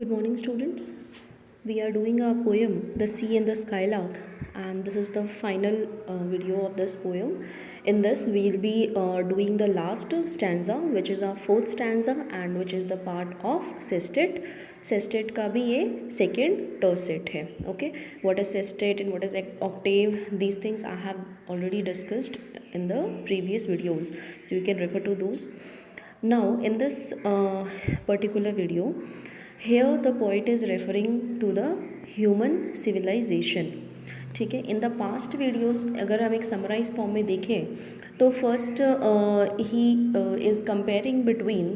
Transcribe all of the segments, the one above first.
Good morning, students. We are doing a poem, The Sea and the Skylark, and this is the final video of this poem. In this, we will be doing the last stanza, which is our fourth stanza, and which is the part of sestet. Sestet का भी ये second tercet है. Okay, what is sestet and what is octave? These things I have already discussed in the previous videos, so you can refer to those. Now, in this particular video, here the poet is referring to the human civilization. ठीक है, in the past videos अगर हम एक summarise form में देखें तो first he is comparing between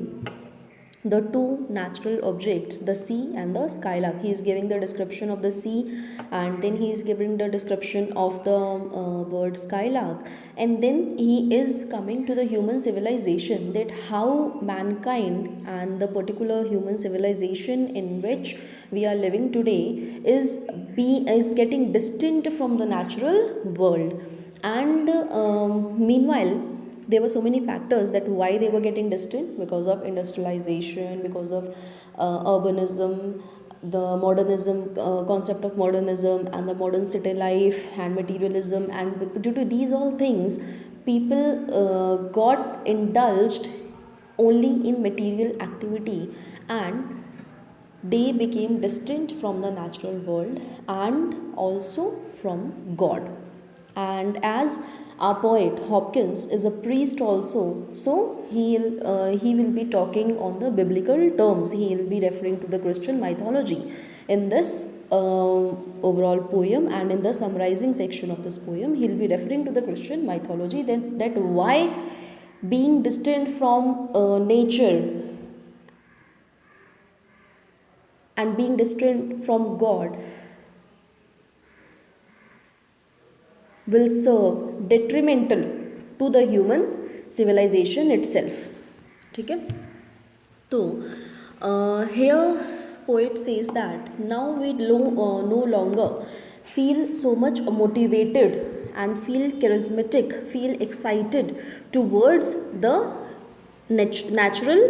the two natural objects, the sea and the skylark. He is giving the description of the sea, and then he is giving the description of the bird skylark, and then he is coming to the human civilization, that how mankind and the particular human civilization in which we are living today is getting distant from the natural world. And meanwhile, there were so many factors that why they were getting distant, because of industrialization, because of urbanism, the modernism, concept of modernism and the modern city life and materialism, and due to these all things people got indulged only in material activity, and they became distant from the natural world and also from God. And as our poet Hopkins is a priest also, so he will be talking on the biblical terms. He will be referring to the Christian mythology in this overall poem, and in the summarizing section of this poem he will be referring to the Christian mythology, then that why being distant from nature and being distant from God will serve detrimental to the human civilization itself. ठीक है, तो here poet says that now we no longer feel so much motivated and feel charismatic, feel excited towards the natural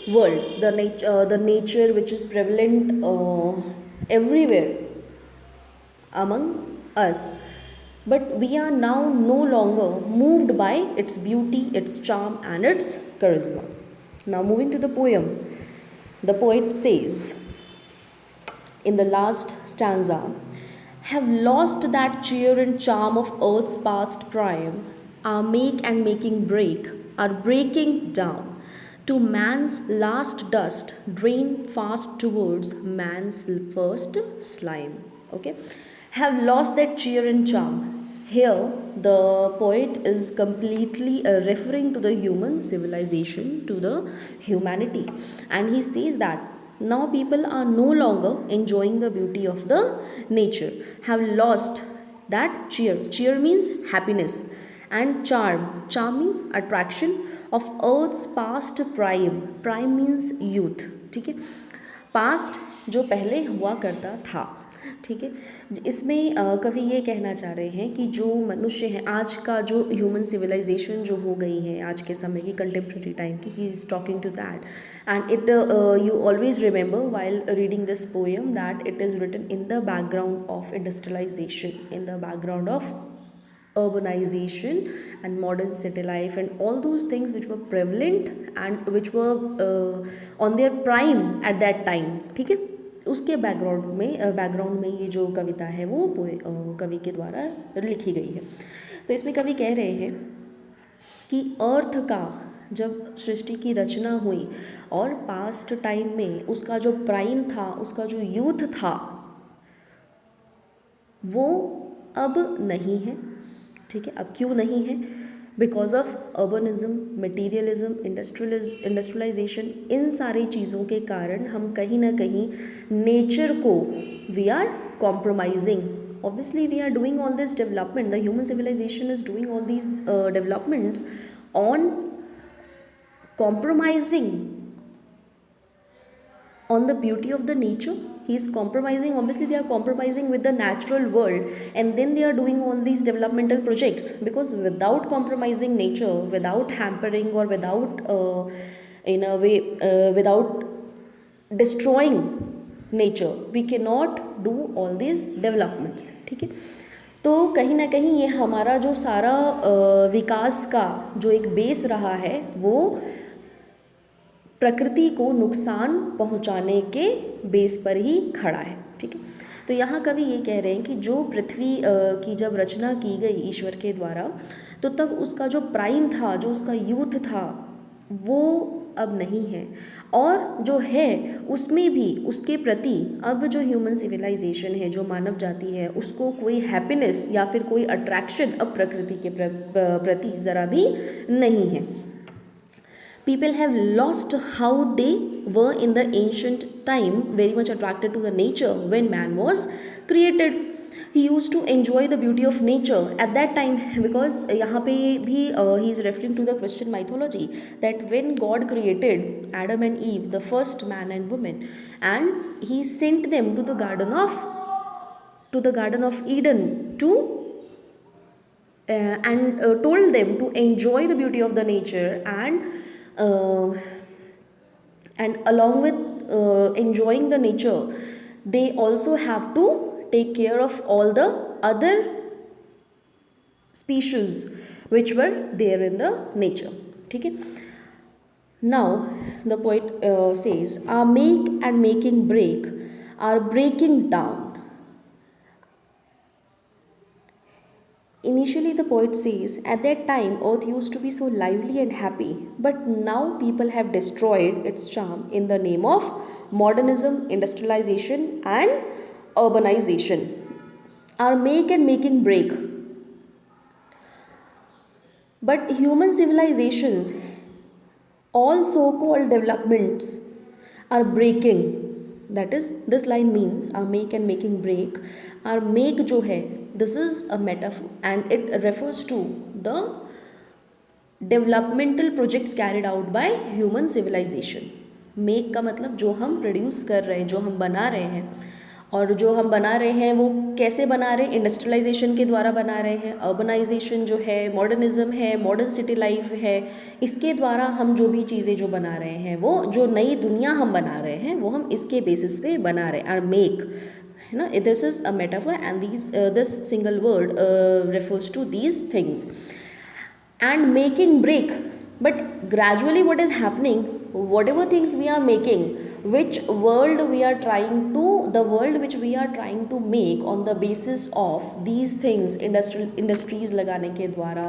world, the nature which is prevalent everywhere among us, but we are now no longer moved by its beauty, its charm and its charisma. Now moving to the poem, the poet says in the last stanza, have lost that cheer and charm of earth's past prime, our make and making break, are breaking down to man's last dust, drain fast towards man's first slime. Okay, have lost that cheer and charm. Here, the poet is completely referring to the human civilization, to the humanity, and he says that now people are no longer enjoying the beauty of the nature, have lost that cheer. Cheer means happiness, and charm means attraction of earth's past prime. Prime means youth. ठीक है, past जो पहले हुआ करता था. ठीक है, इसमें कवि ये कहना चाह रहे हैं कि जो मनुष्य है आज का, जो ह्यूमन सिविलाइजेशन जो हो गई है आज के समय की, कंटेम्प्रेरी टाइम की, he is talking to that. And it you always remember while reading this poem that it is written in the background of industrialisation, in the background of urbanization and modern city life and all those things which were prevalent and which were on their prime at that time. ठीक है, उसके background में ये जो कविता है वो कवि के द्वारा लिखी गई है. तो इसमें कवि कह रहे हैं कि अर्थ का जब सृष्टि की रचना हुई और पास्ट टाइम में उसका जो प्राइम था, उसका जो यूथ था, वो अब नहीं है. ठीक है, अब क्यों नहीं है? Because of urbanism, materialism, industrialization, इन सारी चीज़ों के कारण हम कहीं ना कहीं नेचर को we are compromising. Obviously we are doing all this development, the human civilization is doing all these developments on compromising on the beauty of the nature. He is compromising, obviously they are compromising with the natural world, and then they are doing all these developmental projects, because without compromising nature, without hampering, or without in a way without destroying nature we can not do all these developments, ठीक है। तो कहीं ना कहीं ये हमारा जो सारा विकास का जो एक बेस रहा है वो प्रकृति को नुकसान पहुंचाने के बेस पर ही खड़ा है, ठीक है। तो यहाँ कवि ये कह रहे हैं कि जो पृथ्वी की जब रचना की गई ईश्वर के द्वारा, तो तब उसका जो प्राइम था, जो उसका यूथ था, वो अब नहीं है, और जो है उसमें भी उसके प्रति अब जो ह्यूमन सिविलाइजेशन है, जो मानव जाति है, उसको कोई हैप्पीनेस या फिर कोई अट्रैक्शन अब प्रकृति के प्रति ज़रा भी नहीं है। People have lost how they were in the ancient time, very much attracted to the nature when man was created. He used to enjoy the beauty of nature at that time, because यहाँ पे भी he is referring to the Christian mythology that when God created Adam and Eve, the first man and woman, and he sent them to the Garden of Eden to and told them to enjoy the beauty of the nature, and along with enjoying the nature, they also have to take care of all the other species which were there in the nature, ठीक है। Now the poet says, our make and making break are breaking down. Initially, the poet says, at that time, earth used to be so lively and happy, but now people have destroyed its charm in the name of modernism, industrialization, and urbanization. Our make and making break. But human civilizations, all so-called developments, are breaking. That is, this line means our make and making break. Our make जो है, this is a metaphor and it refers to the developmental projects carried out by human civilization. Make का मतलब जो हम produce कर रहे हैं, जो हम बना रहे हैं, और जो हम बना रहे हैं वो कैसे बना रहे हैं, इंडस्ट्रियलाइजेशन के द्वारा बना रहे हैं, अर्बनाइजेशन जो है, मॉडर्निज्म है, मॉडर्न सिटी लाइफ है, इसके द्वारा हम जो भी चीज़ें जो बना रहे हैं, वो जो नई दुनिया हम बना रहे हैं वो हम इसके बेसिस पे बना रहे हैं। और मेक है ना, this is a metaphor and this single word refers to these things and making break. But gradually what is happening, whatever things we are making, which world we are trying to, the world which we are trying to make on the basis of these things, industries लगाने के द्वारा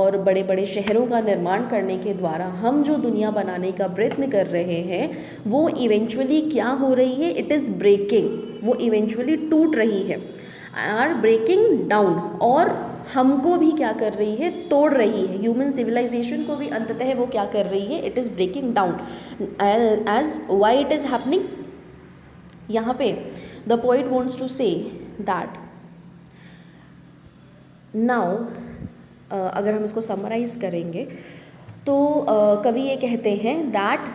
और बड़े बड़े शहरों का निर्माण करने के द्वारा हम जो दुनिया बनाने का प्रयत्न कर रहे हैं, वो इवेंचुअली क्या हो रही है, इट इज़ ब्रेकिंग, वो इवेंचुअली टूट रही है, आर ब्रेकिंग डाउन, और हमको भी क्या कर रही है, तोड़ रही है। ह्यूमन सिविलाइजेशन को भी अंततः वो क्या कर रही है, it is breaking down. As why it is happening, यहाँ पे the poet wants to say that now, अगर हम इसको समराइज करेंगे तो कवि ये कहते हैं that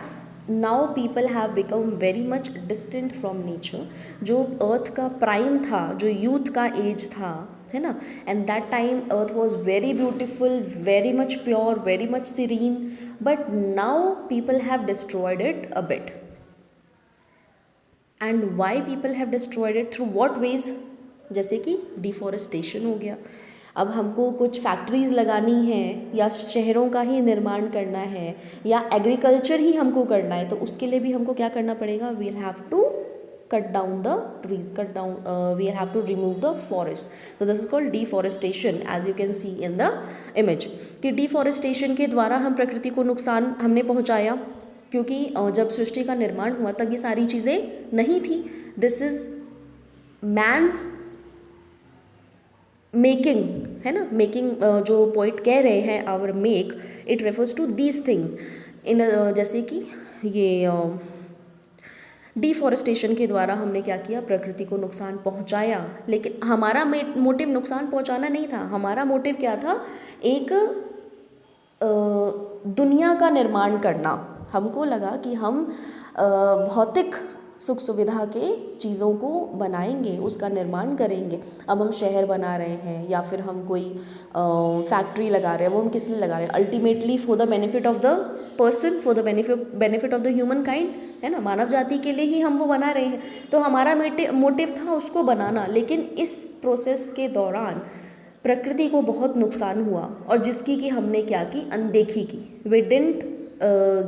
now people have become very much distant from nature. जो अर्थ का प्राइम था, जो यूथ का एज था, है ना, and that time earth was very beautiful, very much pure, very much serene, but now people have destroyed it a bit. And why people have destroyed it, through what ways, जैसे कि deforestation हो गया। अब हमको कुछ factories लगानी है या शहरों का ही निर्माण करना है या एग्रीकल्चर ही हमको करना है, तो उसके लिए भी हमको क्या करना पड़ेगा, we will have to cut down the trees, we have to remove the forest. So this is called deforestation, as you can see in the image, कि deforestation के द्वारा हम प्रकृति को नुकसान हमने पहुंचाया, क्योंकि जब सृष्टि का निर्माण हुआ तब ये सारी चीज़ें नहीं थी। दिस इज मैन्स मेकिंग, है ना, मेकिंग जो पोइट कह रहे हैं, our make, it refers to these things in, जैसे कि ये डिफॉरेस्टेशन के द्वारा हमने क्या किया, प्रकृति को नुकसान पहुंचाया। लेकिन हमारा मोटिव नुकसान पहुंचाना नहीं था, हमारा मोटिव क्या था, एक दुनिया का निर्माण करना। हमको लगा कि हम भौतिक सुख सुविधा के चीज़ों को बनाएंगे, उसका निर्माण करेंगे। अब हम शहर बना रहे हैं या फिर हम कोई फैक्ट्री लगा रहे हैं, वो हम किस लिए लगा रहे हैं? Ultimately for the benefit of the person, for the benefit of the human kind, है ना, मानव जाति के लिए ही हम वो बना रहे हैं। तो हमारा मोटिव था उसको बनाना, लेकिन इस प्रोसेस के दौरान प्रकृति को बहुत नुकसान हुआ, और जिसकी कि हमने क्या की? अनदेखी की। We didn't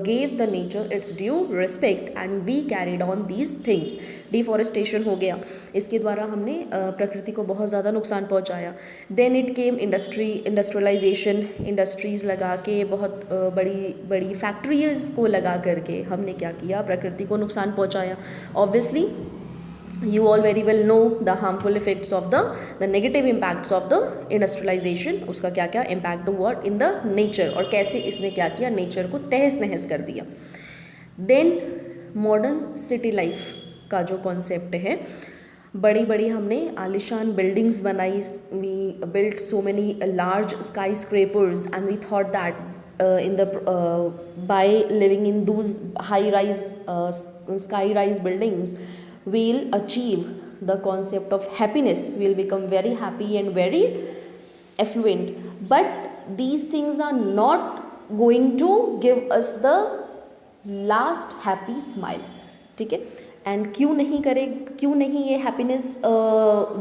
gave the nature its due respect and we carried on these things। Deforestation हो गया, इसके द्वारा हमने प्रकृति को बहुत ज़्यादा नुकसान पहुंचाया। Then it came industrialisation, industries लगा के, बहुत बड़ी बड़ी फैक्ट्रीज़ को लगा करके हमने क्या किया? प्रकृति को नुकसान पहुंचाया। Obviously you all very well know the harmful effects of the negative impacts of the industrialization। उसका क्या क्या impact हुआ in the nature, और कैसे इसने क्या किया? नेचर को तहस नहस कर दिया। देन मॉडर्न सिटी लाइफ का जो कॉन्सेप्ट है, बड़ी बड़ी हमने आलिशान बिल्डिंग्स बनाई, we built so many large skyscrapers and we thought that by living in those high rise sky rise buildings we'll achieve the concept of happiness, we'll become very happy and very affluent, but these things are not going to give us the last happy smile। ठीक है, and क्यों नहीं ये happiness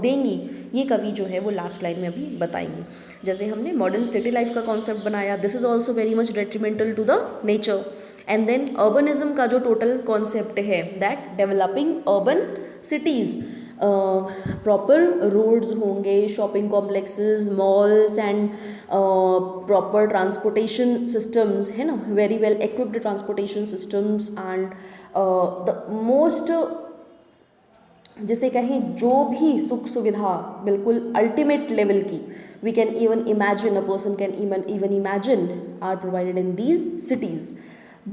देंगी, ये कवि जो है वो लास्ट लाइन में अभी बताएंगे। जैसे हमने मॉडर्न सिटी लाइफ का कॉन्सेप्ट बनाया, this is also very much detrimental to the nature. And then urbanism का जो टोटल कॉन्सेप्ट है, that developing urban cities, proper roads होंगे, shopping complexes, malls and proper transportation systems, है ना, very well equipped transportation systems, and the most, जिसे कहें जो भी सुख सुविधा बिल्कुल अल्टीमेट लेवल की, we can even imagine, a person can even imagine, are provided in these cities.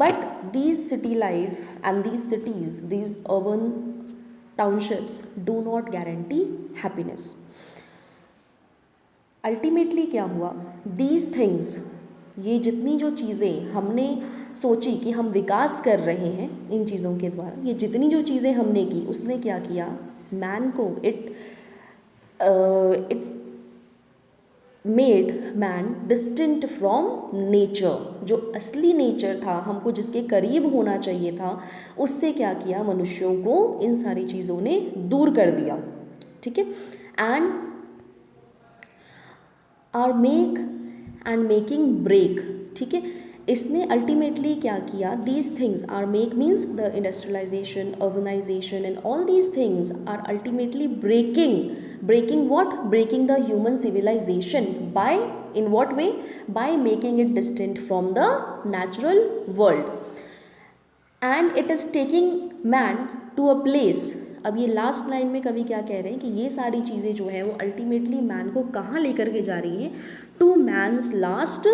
But these city life and these cities, these urban townships do not guarantee happiness। Ultimately क्या हुआ? These things, ये जितनी जो चीज़ें हमने सोची कि हम विकास कर रहे हैं इन चीज़ों के द्वारा, ये जितनी जो चीज़ें हमने की, उसने क्या किया? मैन को it made man distant from nature. जो असली नेचर था, हमको जिसके करीब होना चाहिए था, उससे क्या किया? मनुष्यों को इन सारी चीज़ों ने दूर कर दिया। ठीक है, एंड आर मेकिंग ब्रेक। ठीक है, इसने अल्टीमेटली क्या किया? These things are make means the industrialisation, urbanisation and all these things are ultimately breaking what? Breaking the human civilization by, in what way? By making it distant from the natural world, and it is taking man to a place। अब ये last line में कवि क्या कह रहे हैं कि ये सारी चीज़ें जो है वो अल्टीमेटली मैन को कहाँ लेकर के जा रही हैं? To man's last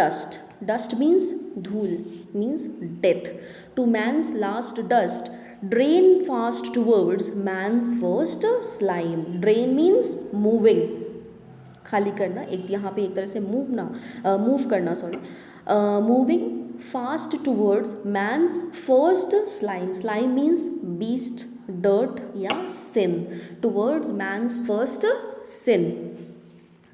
dust. Dust means धूल, means death. To man's last dust, drain fast towards man's first slime। drain means moving, खाली करना, एक यहाँ पे एक तरह से मूव करना, sorry, moving fast towards man's first slime। slime means beast, dirt या sin, towards man's first sin।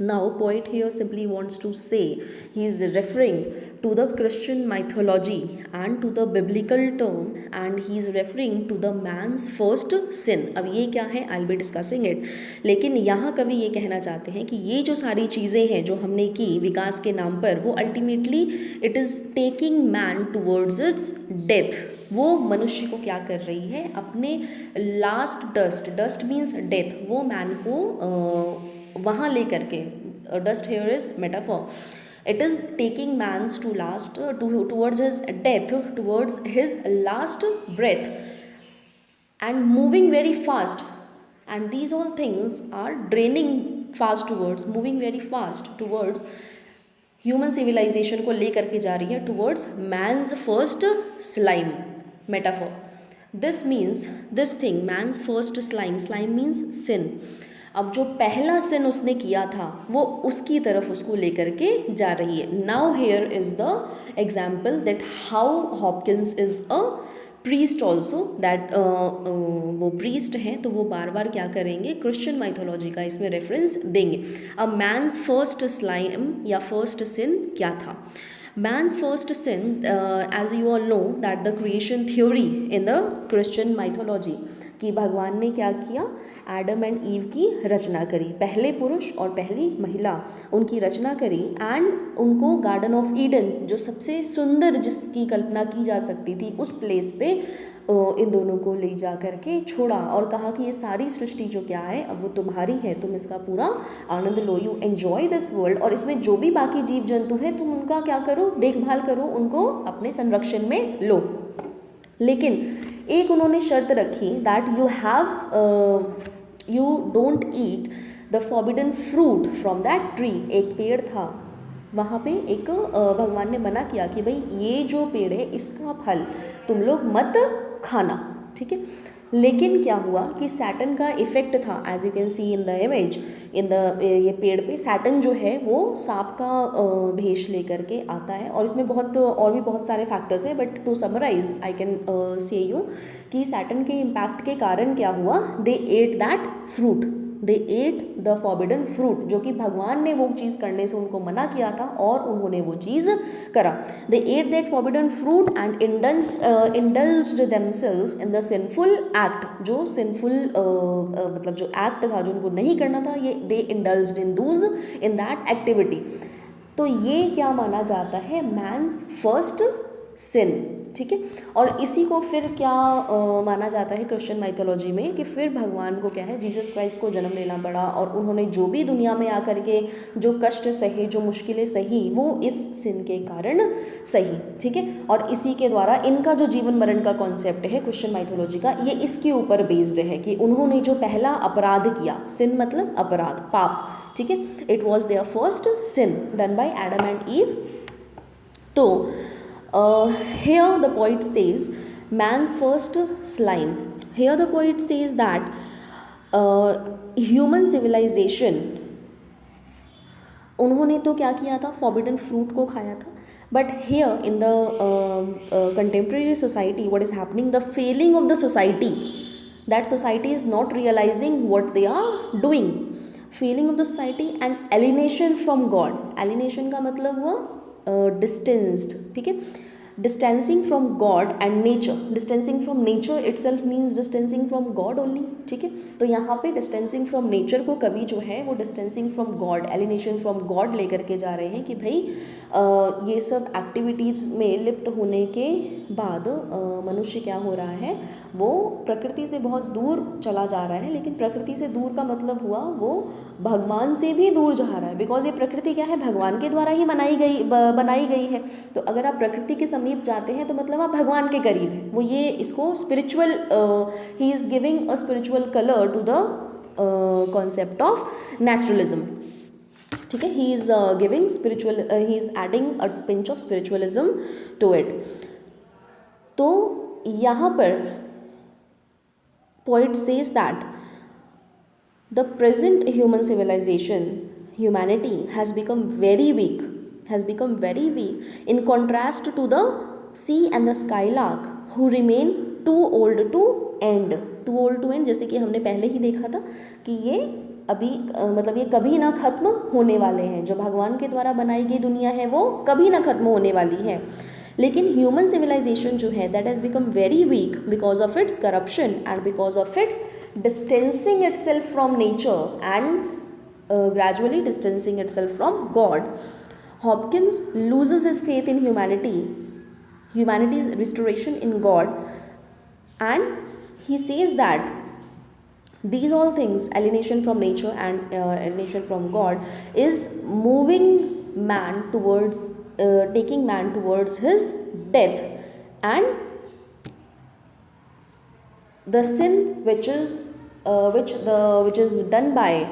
Now poet here simply wants to say, he is referring to the Christian mythology and to the biblical term, and he is referring to the man's first sin। अब ये क्या है? I'll be discussing it। लेकिन यहाँ कवि ये कहना चाहते हैं कि ये जो सारी चीज़ें हैं जो हमने की विकास के नाम पर, वो ultimately it is taking man towards its death. वो मनुष्य को क्या कर रही है? अपने last dust, dust means death, वो मैन को वहाँ ले करके, dust here is metaphor, it is taking mans to last towards his death, towards his last breath, and moving very fast, and these all things are draining fast towards, moving very fast towards human civilisation को ले करके जा रही है towards man's first slime metaphor. This means this thing, man's first slime, slime means sin. अब जो पहला सिन उसने किया था वो उसकी तरफ उसको लेकर के जा रही है। Now here is the example that how Hopkins is a priest also that वो प्रीस्ट हैं तो वो बार बार क्या करेंगे, क्रिश्चियन माइथोलॉजी का इसमें रेफरेंस देंगे. अब मैंस फर्स्ट स्लाइम या फर्स्ट सिन क्या था? Man's first sin, as you all know, that the creation theory in the Christian mythology, कि भगवान ने क्या किया, एडम एंड ईव की रचना करी, पहले पुरुष और पहली महिला उनकी रचना करी, एंड उनको गार्डन ऑफ ईडन, जो सबसे सुंदर जिसकी कल्पना की जा सकती थी, उस प्लेस पे इन दोनों को ले जा करके छोड़ा और कहा कि ये सारी सृष्टि जो क्या है अब वो तुम्हारी है, तुम इसका पूरा आनंद लो, यू एन्जॉय दिस वर्ल्ड, और इसमें जो भी बाकी जीव जंतु हैं तुम उनका क्या करो, देखभाल करो, उनको अपने संरक्षण में लो. लेकिन एक उन्होंने शर्त रखी, that you don't eat the forbidden fruit from that tree. एक पेड़ था वहाँ पे, एक भगवान ने मना किया कि भाई ये जो पेड़ है इसका फल तुम लोग मत खाना, ठीक है. लेकिन क्या हुआ कि सैटर्न का इफेक्ट था, as you can see in the image, ये पेड़ पे सैटर्न जो है वो सांप का भेष लेकर के आता है, और इसमें और भी बहुत सारे फैक्टर्स हैं, but to summarize I can say you कि सैटर्न के इम्पैक्ट के कारण क्या हुआ, they ate that fruit, they ate the forbidden fruit, जो कि भगवान ने वो चीज़ करने से उनको मना किया था और उन्होंने वो चीज़ करा. They ate that forbidden fruit and indulged themselves in the sinful act. जो सिनफुल मतलब जो एक्ट था जो उनको नहीं करना था, ये दे इंडल्ज्ड इन दैट एक्टिविटी. तो ये क्या माना जाता है, मैंस फर्स्ट सिन, ठीक है. और इसी को फिर क्या माना जाता है क्रिश्चियन माइथोलॉजी में, कि फिर भगवान को क्या है, जीसस क्राइस्ट को जन्म लेना पड़ा, और उन्होंने जो भी दुनिया में आकर के जो कष्ट सहे, जो मुश्किलें सही, वो इस सिन के कारण सही, ठीक है. और इसी के द्वारा इनका जो जीवन मरण का कॉन्सेप्ट है क्रिश्चियन माइथोलॉजी का, ये इसके ऊपर बेस्ड है कि उन्होंने जो पहला अपराध किया, सिन मतलब अपराध, पाप, ठीक है, it was there first sin done by Adam and Eve. तो here the poet says man's first slime. Here the poet says that human civilization, उन्होंने तो क्या किया था, फॉरबिडन फ्रूट को खाया था. But here in the contemporary society what is happening, the failing of the society, that society is not realising what they are doing, failing of the society and alienation from God. Alienation का मतलब हुआ distanced, ठीक है, distancing from God and nature. Distancing from nature itself means distancing from God only, ठीक है. तो यहाँ पे डिस्टेंसिंग फ्रॉम नेचर को कवि जो है वो distancing from God, alienation from God लेकर के जा रहे हैं कि भाई ये सब एक्टिविटीज़ में लिप्त होने के बाद मनुष्य क्या हो रहा है, वो प्रकृति से बहुत दूर चला जा रहा है. लेकिन प्रकृति से दूर का मतलब हुआ वो भगवान से भी दूर जा रहा है, बिकॉज ये प्रकृति क्या है, भगवान के द्वारा ही बनाई गई है. तो अगर आप प्रकृति के समीप जाते हैं तो मतलब आप भगवान के करीब हैं. वो ये इसको spiritual, he is giving a spiritual colour to the concept of naturalism, ठीक है. He is giving spiritual, he is adding a pinch of spiritualism to it. तो यहाँ पर poet says that the present human civilization, humanity has become very weak, in contrast to the sea and the skylark who remain too old to end. जैसे कि हमने पहले ही देखा था कि ये अभी मतलब ये कभी ना खत्म होने वाले हैं. जो भगवान के द्वारा बनाई गई दुनिया है वो कभी ना खत्म होने वाली है. लेकिन ह्यूमन सिविलाइजेशन जो है that has become very weak because of its corruption and because of its distancing itself from nature and gradually distancing itself from God. Hopkins loses his faith in humanity's restoration in God, and he says that these all things, alienation from nature and alienation from God, is moving man towards taking man towards his death, and the sin which is done by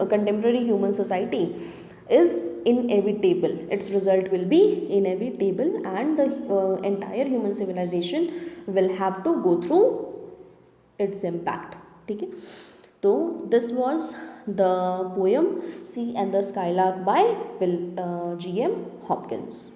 contemporary human society is inevitable. Its result will be inevitable, and the entire human civilization will have to go through its impact. ठीक है. तो this was the poem Sea and the Skylark by G.M. Hopkins.